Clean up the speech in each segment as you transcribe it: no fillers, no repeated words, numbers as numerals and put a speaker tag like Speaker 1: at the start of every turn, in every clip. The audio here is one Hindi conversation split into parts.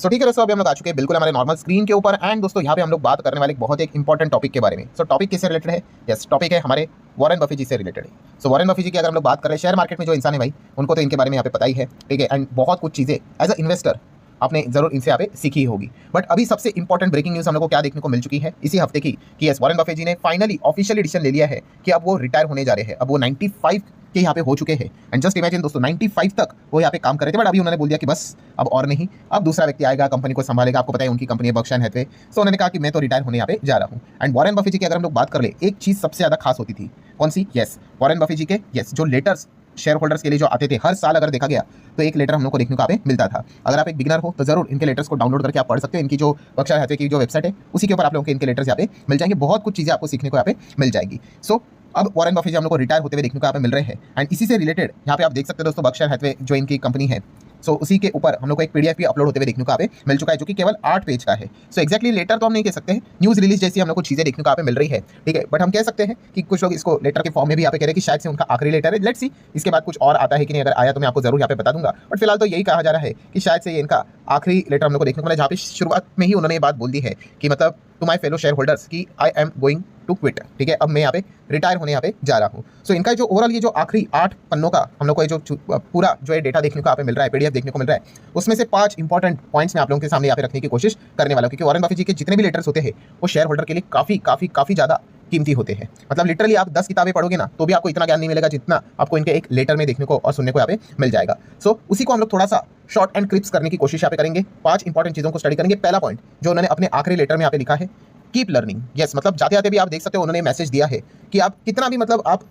Speaker 1: सो ठीक है दोस्तों, अभी हम लोग आ चुके हैं बिल्कुल हमारे नॉर्मल स्क्रीन के ऊपर। एंड दोस्तों यहाँ पे हम लोग बात करने वाले बहुत एक इंपॉर्टेंट टॉपिक के बारे में। सो टॉपिक किससे रिलेटेड है? यस, टॉपिक है हमारे वॉरेन बफे जी से रिलेटेड है। सो वॉरेन बफे जी की अगर हम लोग बात कर रहे हैं, शेयर मार्केट में जो इंसान है भाई, उनको तो इनके बारे में यहाँ पे पता ही है, ठीक है। एंड बहुत कुछ चीज़ें एज अ इन्वेस्टर आपने जरूर इनसे यहाँ पे सीखी होगी। बट अभी सबसे इंपॉर्टेंट ब्रेकिंग न्यूज़ हम लोग को क्या देखने को मिल चुकी है इसी हफ्ते की, कि यस वॉरेन बफे जी ने फाइनली ऑफिशियली डिसीजन ले लिया है कि अब वो रिटायर होने जा रहे हैं। अब वो 95 के यहाँ पे हो चुके हैं। एंड जस्ट इमेजिन दोस्तों, 95 तक वो यहाँ पे काम कर रहे थे, बट अभी उन्होंने बोल दिया कि बस अब और नहीं, अब दूसरा व्यक्ति आएगा, कंपनी को संभालेगा। आपको पता है उनकी कंपनी है बर्कशायर हैथवे। सो उन्होंने कहा कि मैं तो रिटायर होने यहाँ पे जा रहा हूँ। एंड वॉरेन बफे जी की अगर हम लोग बात कर ले, एक चीज़ सबसे ज़्यादा खास होती थी, कौन सी? यस, वॉरेन बफे जी के जो लेटर्स शेयर होल्डर्स के लिए जो आते थे हर साल, अगर देखा गया तो एक लेटर हम लोग को देखने को यहाँ पे मिलता था। अगर आप एक बिगिनर हो तो जरूर इनके लेटर्स को डाउनलोड करके आप पढ़ सकते हो। इनकी जो बर्कशायर हैथवे की जो वेबसाइट है उसी के ऊपर आप लोगों के इनके लेटर्स यहाँ पे मिल जाएंगे। बहुत कुछ चीज़ें आपको सीखने को यहाँ पे मिल जाएगी। सो अब वॉरेन बफे जी हम लोग को रिटायर होते हुए देखने को यहाँ पे मिल रहे हैं। एंड इसी से रिलेटेड यहाँ पे आप देख सकते हो दोस्तों, बर्कशायर हैथवे जो इनकी कंपनी है, सो उसी के ऊपर हम लोग को एक पीडीएफ भी अपलोड होते हुए देखने को यहाँ पे मिल चुका है, जो कि केवल 8 पेज का है। सो एक्जैक्टली लेटर तो हम नहीं कह सकते हैं, न्यूज़ रिलीज जैसी हम लोग को चीज़ें देखने को यहाँ पे मिल रही है, ठीक है। बट हम कह सकते हैं कि कुछ लोग इसको लेटर के फॉर्म में भी यहाँ पे कह रहे हैं कि शायद से उनका आखिरी लेटर है। लेट्स सी इसके बाद कुछ और आता है कि नहीं। अगर आया तो मैं आपको जरूर यहाँ पे बता दूंगा, बट फिलहाल तो यही कहा जा रहा है कि शायद से ये इनका आखिरी लेटर हम लोग को देखने को मिला, जहाँ पे शुरुआत में ही उन्होंने ये बात बोल दी है कि मतलब to my fellow shareholders की I am going to quit, ठीक है। अब मैं यहाँ पे रिटायर होने यहाँ पे जा रहा हूँ। सो इनका जो ओवरऑल ये जो आखिरी 8 पन्नों का हम लोग को ये जो पूरा जो है डेटा देखने को यहाँ पे मिल रहा है, पीडीएफ देखने को मिल रहा है, उसमें से 5 इंपॉर्टेंट पॉइंट्स मैं आप लोगों के सामने यहाँ पे रखने की कोशिश करने वाला हूँ। क्योंकि वॉरेन बफे जी के जितने भी लेटर्स होते हैं वो शेयर होल्डर के लिए काफ़ी ज़्यादा कीमती होते हैं। मतलब लिटरली आप 10 किताबें पढ़ोगे ना तो भी आपको इतना ज्ञान नहीं मिलेगा जितना आपको इनके एक लेटर में देखने को और सुनने को यहाँ पे मिल जाएगा। सो उसी को हम लोग थोड़ा सा शॉर्ट एंड क्लिप्स करने की कोशिश यहाँ पे करेंगे। 5 इंपॉर्टेंट चीज़ों को स्टडी करेंगे। पहला पॉइंट जो उन्होंने अपने आखिरी लेटर में यहाँ पे लिखा है, कीप लर्निंग। यस, मतलब जाते जाते भी आप देख सकते हो उन्होंने मैसेज दिया है कि आप कितना भी मतलब आप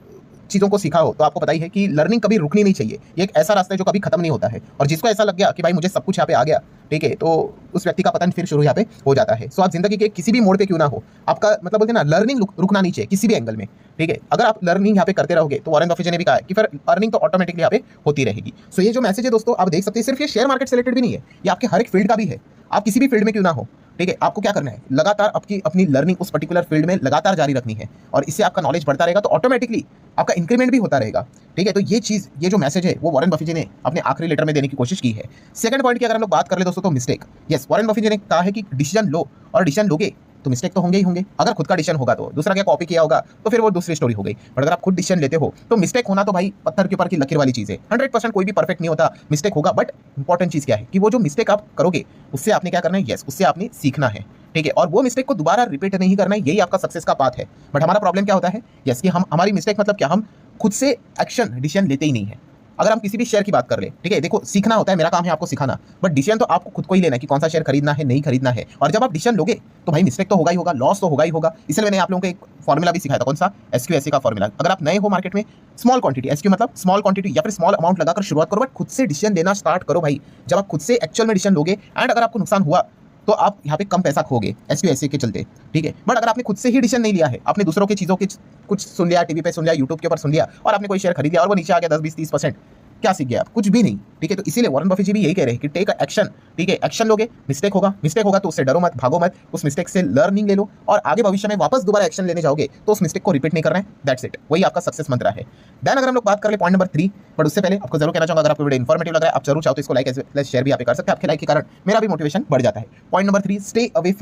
Speaker 1: चीज़ों को सीखा हो तो आपको पता ही है कि लर्निंग कभी रुकनी नहीं चाहिए। ये एक ऐसा रास्ता है जो कभी खत्म नहीं होता है। और जिसको ऐसा लग गया कि भाई मुझे सब कुछ यहाँ पे आ गया, ठीक है, तो उस व्यक्ति का पतन फिर शुरू यहाँ पे हो जाता है। सो आप जिंदगी के किसी भी मोड़ पे क्यों ना हो, आपका मतलब बोलते हैं ना, लर्निंग रुकना नहीं चाहिए किसी भी एंगल में, ठीक है। अगर आप लर्निंग यहाँ पे करते रहोगे तो वॉरेन बफे जी ने भी कहा है कि फिर अर्निंग तो ऑटोमेटिकली यहाँ पे होती रहेगी। सो ये जो मैसेज है दोस्तों, आप देख सकते हैं सिर्फ ये शेयर मार्केट से रिलेटेड भी नहीं है, ये आपके हर एक फील्ड का भी है। आप किसी भी फील्ड में क्यों ना हो, ठीक है, आपको क्या करना है, लगातार अपनी लर्निंग उस पर्टिकुलर फील्ड में लगातार जारी रखनी है। और इससे आपका नॉलेज बढ़ता रहेगा तो ऑटोमेटिकली आपका इंक्रीमेंट भी होता रहेगा, ठीक है। तो ये चीज़, ये जो मैसेज है वो वॉरेन बफे जी ने अपने आखिरी लेटर में देने की कोशिश की है। सेकंड पॉइंट की अगर हम लोग बात कर ले दोस्तों तो मिस्टेक। यस, वॉरेन बफे जी ने कहा है कि डिसीजन लो, और डिसीजन लोगे तो मिस्टेक तो होंगे ही होंगे। अगर खुद का डिसीजन होगा तो दूसरा क्या कॉपी किया होगा तो फिर वो दूसरी स्टोरी हो गई। बट अगर आप खुद डिसीजन लेते हो तो मिस्टेक होना तो भाई पत्थर के ऊपर की लकीर वाली चीज़ है। 100% कोई भी परफेक्ट नहीं होता, मिस्टेक होगा। बट इंपॉर्टेंट चीज़ क्या है कि वो जो मिस्टेक आप करोगे उससे आपने क्या करना है, यस, उससे आपने सीखना है, ठीक है। और वो मिस्टेक को दोबारा रिपीट नहीं करना है, यही आपका सक्सेस का पाथ है। बट हमारा प्रॉब्लम क्या होता है, यस, कि हमारी मिस्टेक मतलब क्या, हम खुद से एक्शन डिसीजन लेते ही नहीं है। अगर हम किसी भी शेयर की बात कर ले, ठीक है, देखो सीखना होता है, मेरा काम है आपको सिखाना, बट डिसीजन तो आपको खुद को ही लेना है कि कौन सा शेयर खरीदना है, नहीं खरीदना है। और जब आप डिसीजन लोगे तो भाई मिस्टेक तो होगा ही होगा, लॉस तो होगा ही होगा। इसलिए मैंने आप लोगों को एक फॉर्मूला भी सिखाया था, कौन सा? SQSA का फॉर्मूला। अगर आप नए हो मार्केट में, स्मॉल क्वांटिटी, SQ मतलब स्मॉल क्वांटिटी या फिर स्मॉल अमाउंट लगाकर शुरुआत करो, बट खुद से डिसीजन लेना स्टार्ट करो भाई। जब आप खुद से एक्चुअल में डिसीजन लोगे एंड अगर आपको नुकसान हुआ तो आप यहाँ पे कम पैसा खोगे SQSA के चलते, ठीक है। बट अगर आपने खुद से ही डिसीजन नहीं लिया है, आपने दूसरों की चीज़ों के कुछ सुन लिया, टीवी पे सुन लिया, यूट्यूब के ऊपर सुन लिया, और आपने कोई शेयर खरीद लिया और वो नीचे आ गया 10, 20, 30%, क्या सीख गया आप? कुछ भी नहीं, ठीक है। तो इसीलिए वॉरेन बफे जी भी यही कह रहे हैं कि टेक एक्शन, ठीक है। एक्शन लोगे, मिस्टेक होगा तो उससे डरो मत, भागो मत, उस मिस्टेक से लर्निंग ले लो और आगे भविष्य में वापस दोबारा एक्शन लेने जाओगे तो उस मिस्टेक को रिपीट नहीं करना है। दैट्स इट, वही आपका सक्सेस मंत्र है। देन अगर हम लोग बात कर ले पॉइंट नंबर 3, बट उससे पहले आपको जरूर कहना चाहूंगा, अगर आपको वीडियो इन्फॉर्मेटिव लग रहा है, आप जरूर चाहो तो इसको लाइक प्लस शेयर भी आप कर सकते हैं। आपके लाइक के कारण मेरा भी मोटिवेशन बढ़ जाता है। Point number 3, stay away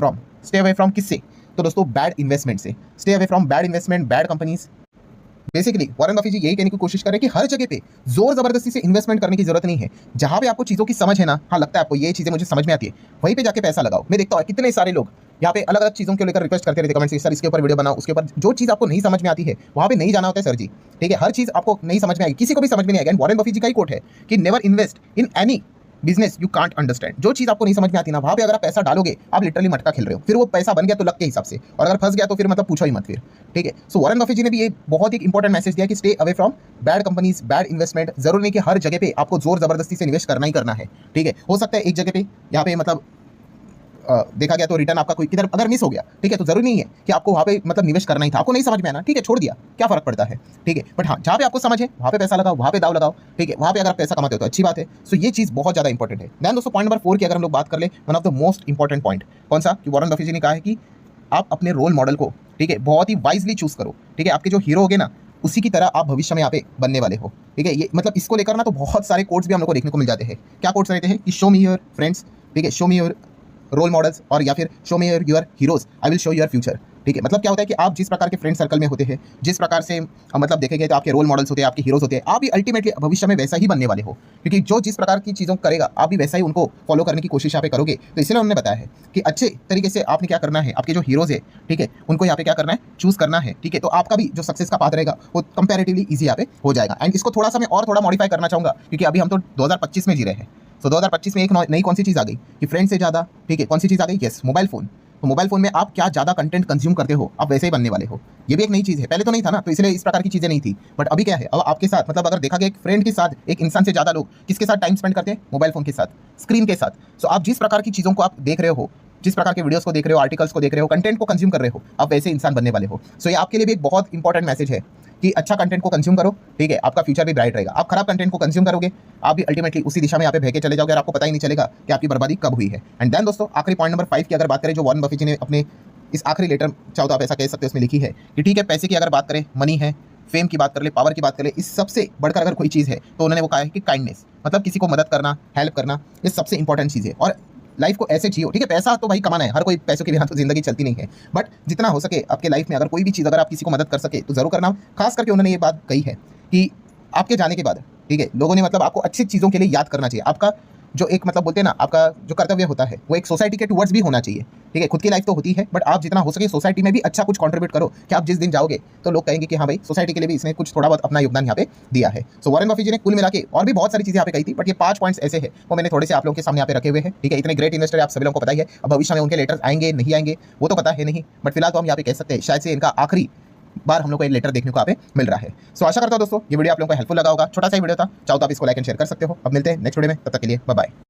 Speaker 1: from किससे? तो दोस्तों बैड इन्वेस्टमेंट से। Stay away from bad investment, bad companies. Basically Warren Buffett ji यही कहने की कोशिश कर रहे हैं कि हर जगह पे जोर जबरदस्ती से इन्वेस्टमेंट करने की जरूरत नहीं है। जहां पे आपको चीज़ों की समझ है ना, हाँ लगता है आपको ये चीज़ें मुझे समझ में आती है, वहीं पे जाके पैसा लगाओ। मैं देखता हूँ कितने सारे लोग यहाँ पे अलग अलग चीज़ों को लेकर रिक्वेस्ट करते रहते कमेंट से, सर इसके ऊपर वीडियो बनाओ, उसके ऊपर। जो चीज़ आपको नहीं समझ में आती है वहाँ पे नहीं जाना होता है सर जी, ठीक है। हर चीज़ आपको नहीं समझ में आएगी, किसी को भी समझ में नहीं आएगा। वॉरेन बफे जी का ही कोट है कि never invest in any business you can't understand. जो चीज़ आपको नहीं समझ में आती ना, वहाँ पे अगर आप पैसा डालोगे आप लिटरली मटका खेल रहे हो। फिर वो पैसा बन गया तो लक के हिसाब से, और अगर फंस गया तो फिर मतलब पूछो ही मत फिर, ठीक है। सो वॉरेन बफे जी ने भी ये बहुत ही इंपॉर्टेंट मैसेज दिया कि stay away from bad companies, bad investment. जरूर नहीं कि हर जगह पे आपको जोर जबरदस्ती से निवेश करना ही करना है, ठीक है। हो सकता है एक जगह पे यहाँ पे मतलब देखा गया तो रिटर्न आपका कोई किधर अगर मिस हो गया, ठीक है, तो जरूरी नहीं है कि आपको वहाँ पे मतलब निवेश करना ही था। आपको नहीं समझ में आना, ठीक है, छोड़ दिया, क्या फर्क पड़ता है, ठीक है। बट हाँ, जहाँ पे आपको समझ है वहाँ पे पैसा लगाओ, वहाँ पे दाव लगाओ, ठीक है। वहाँ पे अगर आप पैसा कमाते हो तो अच्छी बात है। सो ये चीज़ बहुत ज़्यादा इंपॉर्टेंट है। देन दोस्तों पॉइंट नंबर 4 की अगर हम लोग बात कर ले, one of the most important point कौन सा? कि वॉरेन बफे जी ने कहा है कि आप अपने रोल मॉडल को, ठीक है, बहुत ही वाइजली चूज करो, ठीक है। आपके जो हीरो होगे ना उसी की तरह आप भविष्य में यहाँ पे बनने वाले हो, ठीक है। ये मतलब इसको लेकर ना तो बहुत सारे कोट्स भी हम लोग को देखने को मिल जाते हैं। क्या कोट्स रहते हैं कि शो मी योर फ्रेंड्स, ठीक है, show me your role models और या फिर show me your heroes, I will show your future. ठीक है, मतलब क्या होता है कि आप जिस प्रकार के फ्रेंड सर्कल में होते हैं, जिस प्रकार से मतलब देखेंगे तो आपके रोल मॉडल्स होते हैं, आपके हीरोज होते हैं, आप भी अल्टीमेटली भविष्य में वैसा ही बनने वाले हो, क्योंकि जो जिस प्रकार की चीज़ों करेगा आप भी वैसा ही उनको फॉलो करने की कोशिश यहाँ पे करोगे। तो इसलिए उन्होंने बताया है कि अच्छे तरीके से आपने क्या करना है, आपके जो हीरोज है, ठीक है, उनको यहाँ पे क्या करना है, चूज करना है। ठीक है, तो आपका भी जो सक्सेस का पाथ रहेगा वो कंपेरेटिवली ईजी यहाँ पे हो जाएगा। एंड इसको थोड़ा सा मैं और थोड़ा मॉडिफाई करना चाहूँगा, क्योंकि अभी हम तो 2025 में जी रहे हैं। तो 2025 में एक नई कौन सी चीज़ आ गई कि फ्रेंड से ज़्यादा, ठीक है, कौन सी चीज़ आ गई, यस, मोबाइल फ़ोन। तो मोबाइल फ़ोन में आप क्या ज़्यादा कंटेंट कंज्यूम करते हो, आप वैसे ही बनने वाले हो। ये भी एक नई चीज़ है, पहले तो नहीं था ना, तो इसलिए इस प्रकार की चीज़ें नहीं थी। बट अभी क्या है, अब आपके साथ मतलब अगर देखा गया एक फ्रेंड के साथ, एक इंसान से ज़्यादा लोग किसके साथ टाइम स्पेंड करते हैं, मोबाइल फ़ोन के साथ, स्क्रीन के साथ। सो आप जिस प्रकार की चीज़ों को आप देख रहे हो, जिस प्रकार के वीडियोस को देख रहे हो, आर्टिकल्स को देख रहे हो, कंटेंट को कंज्यूम कर रहे हो, आप वैसे इंसान बनने वाले हो। सो ये आपके लिए भी एक बहुत इंपॉर्टेंट मैसेज है कि अच्छा कंटेंट को कंज्यूम करो, ठीक है, आपका फ्यूचर भी ब्राइट रहेगा। आप खराब कंटेंट को कंज्यूम करोगे, आप भी अल्टीमेटली उसी दिशा में यहाँ पे बह के चले जाओगे और आपको पता ही नहीं चलेगा कि आपकी बर्बादी कब हुई है। एंड देन दोस्तों, आखिरी पॉइंट नंबर 5 की अगर बात करें, जो वॉरेन बफेट जी ने अपने इस आखिरी लेटर, चाहो तो आप ऐसा कह सकते हो, उसमें लिखी है कि ठीक है, पैसे की अगर बात करें, मनी है, फेम की बात कर ले, पावर की बात कर ले, इस सबसे बढ़कर अगर कोई चीज़ है तो उन्होंने वो कहा है कि काइंडनेस, मतलब किसी को मदद करना, हेल्प करना, ये सबसे इंपॉर्टेंट चीज़ है। और लाइफ को ऐसे जियो, ठीक है, पैसा तो भाई कमाना है, हर कोई पैसों के बिना तो जिंदगी चलती नहीं है। बट जितना हो सके आपके लाइफ में अगर कोई भी चीज़ अगर आप किसी को मदद कर सके तो जरूर करना। खास करके उन्होंने ये बात कही है कि आपके जाने के बाद, ठीक है, लोगों ने मतलब आपको अच्छी चीज़ों के लिए याद करना चाहिए। आपका जो एक मतलब बोलते हैं ना, आपका जो कर्तव्य होता है वो एक सोसाइटी के टुवर्ड्स भी होना चाहिए। ठीक है, खुद की लाइफ तो होती है, बट आप जितना हो सके सोसाइटी में भी अच्छा कुछ कंट्रीब्यूट करो, कि आप जिस दिन जाओगे तो लोग कहेंगे कि हाँ भाई, सोसाइटी के लिए भी इसने कुछ थोड़ा बहुत अपना योगदान यहाँ पे दिया है। सो वॉरेन बफेट जी ने कुल मिला के और भी बहुत सारी चीज़ें यहाँ पे कही थी, बट ये 5 पॉइंट्स ऐसे हैं वो मैंने थोड़े से आप लोगों के सामने यहाँ पे रखे हुए हैं। ठीक है, इतने ग्रेट इन्वेस्टर आप सभी लोगों को पता ही है। अब भविष्य में उनके लेटर्स आएंगे नहीं आएंगे वो तो पता है नहीं, बट फिलहाल तो हम यहाँ पे कह सकते हैं शायद से इनका आखिरी बार हम लोग को एक लेटर देखने को यहाँ पे मिल रहा है। सो आशा करता हूँ दोस्तों ये वीडियो आप लोगों को हेल्पफुल लगा होगा। छोटा सा वीडियो था, चाहो तो आप इसको लाइक एंड शेयर कर सकते हो। अब मिलते हैं नेक्स्ट वीडियो में, तब तक के लिए बाय बाय।